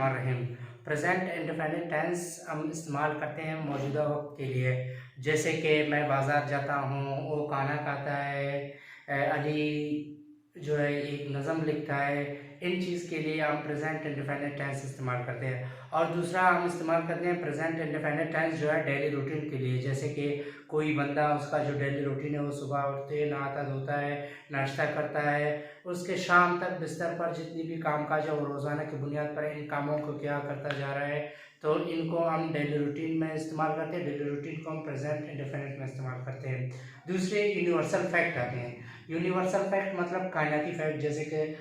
बिस्मिल्लाहिर्रहमानिर्रहीम। Present indefinite tense हम इस्तेमाल करते हैं मौजूदा वक्त के लिए, जैसे कि मैं बाज़ार जाता हूँ, वो खाना खाता है, अली जो है एक नज़म लिखता है। इन चीज़ के लिए हम प्रेजेंट इंडेफिनिट टेंस इस्तेमाल करते हैं। और दूसरा हम इस्तेमाल करते हैं प्रेजेंट इंडेफिनिट टेंस जो है डेली रूटीन के लिए, जैसे कि कोई बंदा उसका जो डेली रूटीन है वो सुबह उठते ही नहाता धोता है, नाश्ता करता है, उसके शाम तक बिस्तर पर जितनी भी कामकाज है वो रोज़ाना की बुनियाद पर इन कामों को क्या करता जा रहा है, तो इनको हम डेली रूटीन में इस्तेमाल करते हैं। डेली रूटीन को हम प्रेजेंट इंडेफिनिट में इस्तेमाल करते हैं। दूसरे यूनिवर्सल फैक्ट आते हैं। यूनिवर्सल फैक्ट मतलब कायनाती फैक्ट, जैसे कि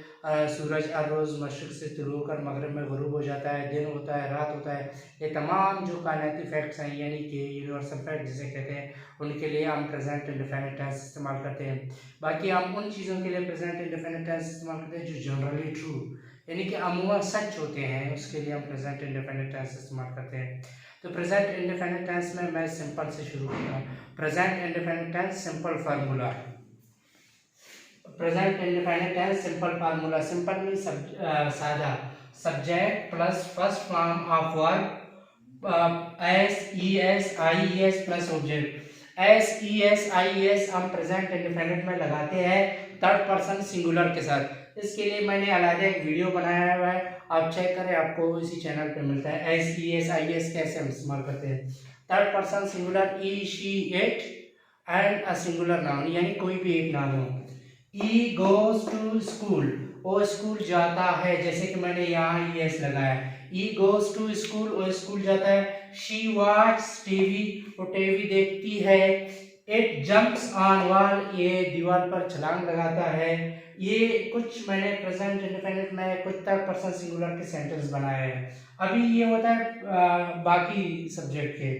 सूरज हर रोज़ मशरिक़ से तुलू होकर मगरिब में ग़ुरूब हो जाता है, दिन होता है, रात होता है। ये तमाम जो कायनाती फैक्ट्स हैं यानी कि यूनिवर्सल फैक्ट जिसे कहते हैं, उनके लिए हम प्रेजेंट इंडेफिनिट टेंस इस्तेमाल करते हैं। बाकी हम उन चीज़ों के लिए प्रेजेंट इंडेफिनिट टेंस इस्तेमाल करते हैं जो जनरली ट्रू यानी कि अमूमन सच होते हैं, उसके लिए हम प्रेजेंट इंडेफिनिट टेंस इस्तेमाल करते हैं। तो प्रेजेंट इंडेफिनिट टेंस में मैं सिंपल से शुरू करता हूँ। Present indefinite tense simple formula. Present indefinite tense simple formula. Simple mean सादा, subject plus first form of verb S E S plus object. S E S हम प्रेजेंट इंडेफिनिट में लगाते हैं थर्ड पर्सन सिंगुलर के साथ। इसके लिए मैंने अलग एक वीडियो बनाया हुआ है, आप चेक करें, आपको इसी चैनल पे मिलता है। एस ई एस कैसे हम इस्तेमाल करते हैं। Third person singular E she it and a singular noun, यानी कोई भी एक नाम हो। ई गोज टू स्कूल, वो स्कूल जाता है, जैसे कि मैंने यहाँ एस लगाया। ई गोज टू स्कूल, वो स्कूल जाता है। शी वॉच टीवी, वो टीवी देखती है। इट जंप्स ऑन वॉल, ये दीवार पर छलांग लगाता है। ये कुछ मैंने प्रेजेंट इंडेफिनिट में कुछ थर्ड पर्सन सिंगुलर के सेंटेंस बनाए हैं। अभी ये होता है बाकी सब्जेक्ट के।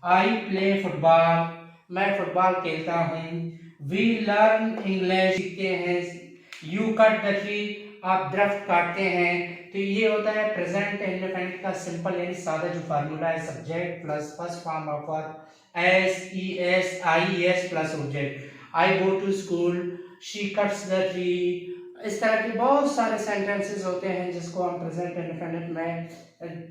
आई प्ले फुटबॉल, मैं फुटबॉल खेलता हूँ। वी लर्न इंग्लिश, सीखते हैं। यू कट द ट्री, आप दरख्त काटते हैं। तो ये होता है प्रेजेंट इंडेफिनिट का सिंपल यानी सादा जो फार्मूला है, subject plus first form of verb S E S I S plus object. I go to school, she cuts the tree. इस तरह के बहुत सारे सेंटेंसेस होते हैं जिसको हम प्रेजेंट इंडेफिनिट में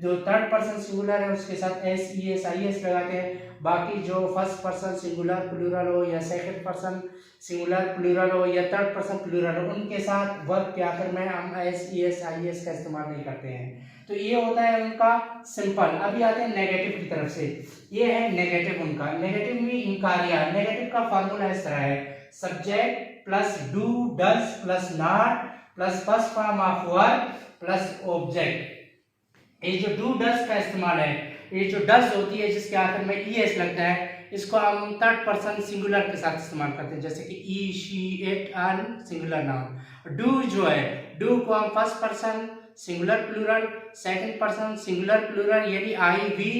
जो थर्ड पर्सन सिंगुलर है उसके साथ S E S I S लगाते हैं। बाकी जो फर्स्ट पर्सन सिंगुलर प्लूरल हो या सेकंड पर्सन सिंगुलर प्लूरल हो या थर्ड पर्सन प्लूरल हो, उनके साथ वर्ब के आखिर में हम S E S I S का इस्तेमाल नहीं करते हैं। तो ये होता है उनका सिंपल। अभी आते हैं नेगेटिव की तरफ से। ये है नेगेटिव उनका। नेगेटिव में इनकारिया। नेगेटिव का फार्मूला इस तरह है, subject plus do does plus not plus first form of verb plus object. ये जो डू डज का इस्तेमाल है, ये जो डज होती है जिसके आखिर में ई एस लगता है, इसको हम थर्ड पर्सन सिंगुलर के साथ इस्तेमाल करते हैं, जैसे कि he she it and singular noun. Do जो है, डू को हम first person singular plural, second person singular plural यानी I we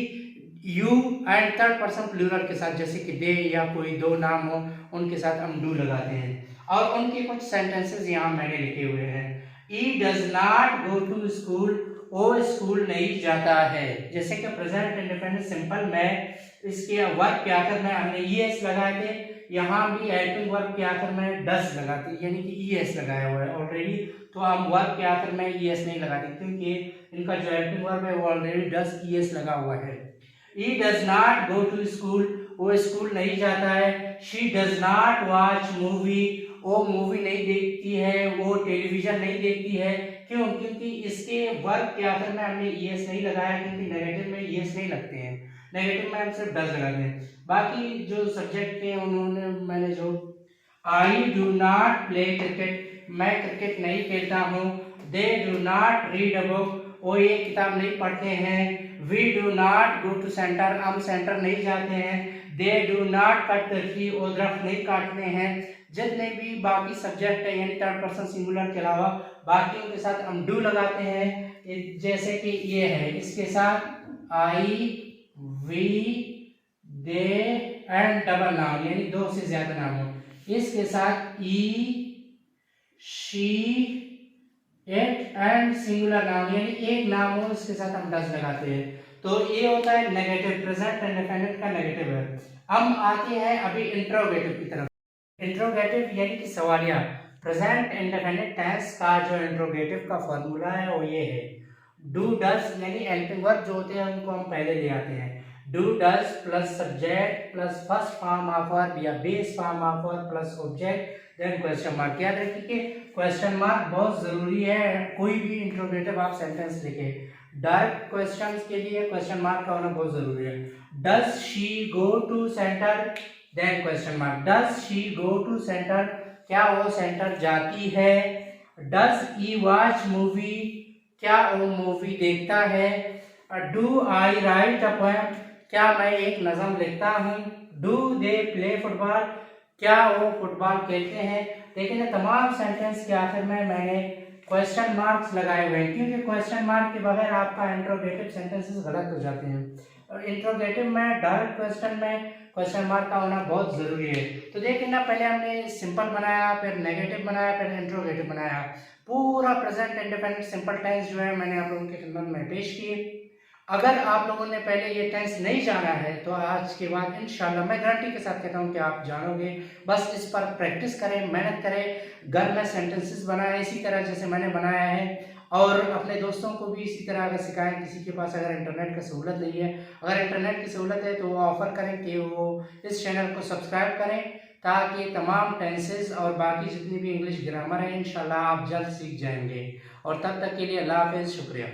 you and third person plural के साथ, जैसे कि दे या कोई दो नाम हो उनके साथ हम डू लगाते हैं। और उनके कुछ सेंटेंसेस यहाँ मैंने लिखे हुए हैं। He does not go to school, वो स्कूल नहीं जाता है। जैसे कि प्रेजेंट इंडेफिनिट सिंपल में इसके वर्ब के आखिर में हमने ई एस लगाए थे, यहाँ भी हेल्पिंग वर्ब के आखिर में डज लगाते यानी कि ई एस लगाया हुआ है ऑलरेडी, तो हम वर्ब के आखिर में ई एस नहीं लगाते क्योंकि इनका जो हेल्पिंग वर्ब है वो ऑलरेडी डज ई एस लगा हुआ है। He does not go to school, वो स्कूल नहीं जाता है। She does not watch movie, वो मूवी नहीं देखती है, वो टेलीविजन नहीं देखती है। क्यों? क्योंकि इसके वर्ब के आखिर में हमने ई एस नहीं लगाया, क्योंकि नेगेटिव में ई एस नहीं लगते हैं, नेगेटिव में हम सिर्फ डज लगाते हैं। बाकी जो सब्जेक्ट के उन्होंने मैंने जो I do not play cricket, मैं क्रिकेट नहीं खेलता हूँ। They do not read a book, वो ये किताब नहीं पढ़ते हैं। We do not go to centre, हम सेंटर नहीं जाते हैं। They do not cut the tree, वो दरख्त नहीं काटते हैं। जितने भी बाकी सब्जेक्ट है यानी थर्ड पर्सन सिंगुलर के अलावा बाकियों के साथ हम डू लगाते हैं, जैसे कि ये है, इसके साथ I we they and double noun यानी दो से ज्यादा नाम हो, इसके साथ he she it and singular noun यानी एक नाम हो, इसके साथ हम डज लगाते हैं। तो ये होता है नेगेटिव, प्रेजेंट इंडेफिनिट का नेगेटिव है। हम आते हैं अभी इंट्रोगेटिव की तरफ। इंट्रोगेटिव यानी कि सवालिया। प्रेजेंट इंडेफिनिट टेंस का जो इंट्रोगेटिव का फॉर्मूला है वो ये है, डू डज यानी हेल्पिंग वर्ब जो होते हैं उनको हम पहले ले आते हैं। Do does plus subject plus first form of verb या base form of verb plus object then question mark. याद रखिए कि क्वेश्चन मार्क बहुत जरूरी है कोई भी इंट्रोगेटिव आप सेंटेंस लिखे। डायरेक्ट क्वेश्चंस के लिए क्वेश्चन मार्क का होना बहुत जरूरी है। Does she go to centre then question mark. Does she go to centre, क्या वो सेंटर जाती है। डज ही वॉच मूवी, क्या वो मूवी देखता है। Do I right a poem, क्या मैं एक नज़म लिखता हूँ। डू दे प्ले फुटबॉल, क्या वो फुटबॉल खेलते हैं। लेकिन तमाम सेंटेंस के आखिर में मैंने क्वेश्चन मार्क्स लगाए हुए हैं क्योंकि क्वेश्चन मार्क के बगैर आपका इंट्रोगेटिव सेंटेंसेस गलत हो जाते हैं। इंट्रोगेटिव में डायरेक्ट क्वेश्चन में क्वेश्चन मार्क का होना बहुत ज़रूरी है। तो देखिए ना, पहले हमने सिंपल बनाया, फिर नेगेटिव बनाया, फिर इंट्रोगेटिव बनाया। पूरा प्रेजेंट इंडिपेंडेंट सिंपल टेंस जो है मैंने आप लोगों के खिदमत में पेश किए। अगर आप लोगों ने पहले ये टेंस नहीं जाना है तो आज के बाद इंशाल्लाह मैं गारंटी के साथ कहता हूँ कि आप जानोगे। बस इस पर प्रैक्टिस करें, मेहनत करें, घर में सेंटेंसेस बनाएं इसी तरह जैसे मैंने बनाया है, और अपने दोस्तों को भी इसी तरह अगर सिखाएं। किसी के पास अगर इंटरनेट की सहूलत नहीं है, अगर इंटरनेट की सहूलत है तो वो ऑफ़र करें कि वो इस चैनल को सब्सक्राइब करें ताकि तमाम टेंसेस और बाकी जितनी भी इंग्लिश ग्रामर है इंशाल्लाह आप जल्द सीख जाएंगे। और तब तक के लिए अल्लाह हाफ़िज़, शुक्रिया।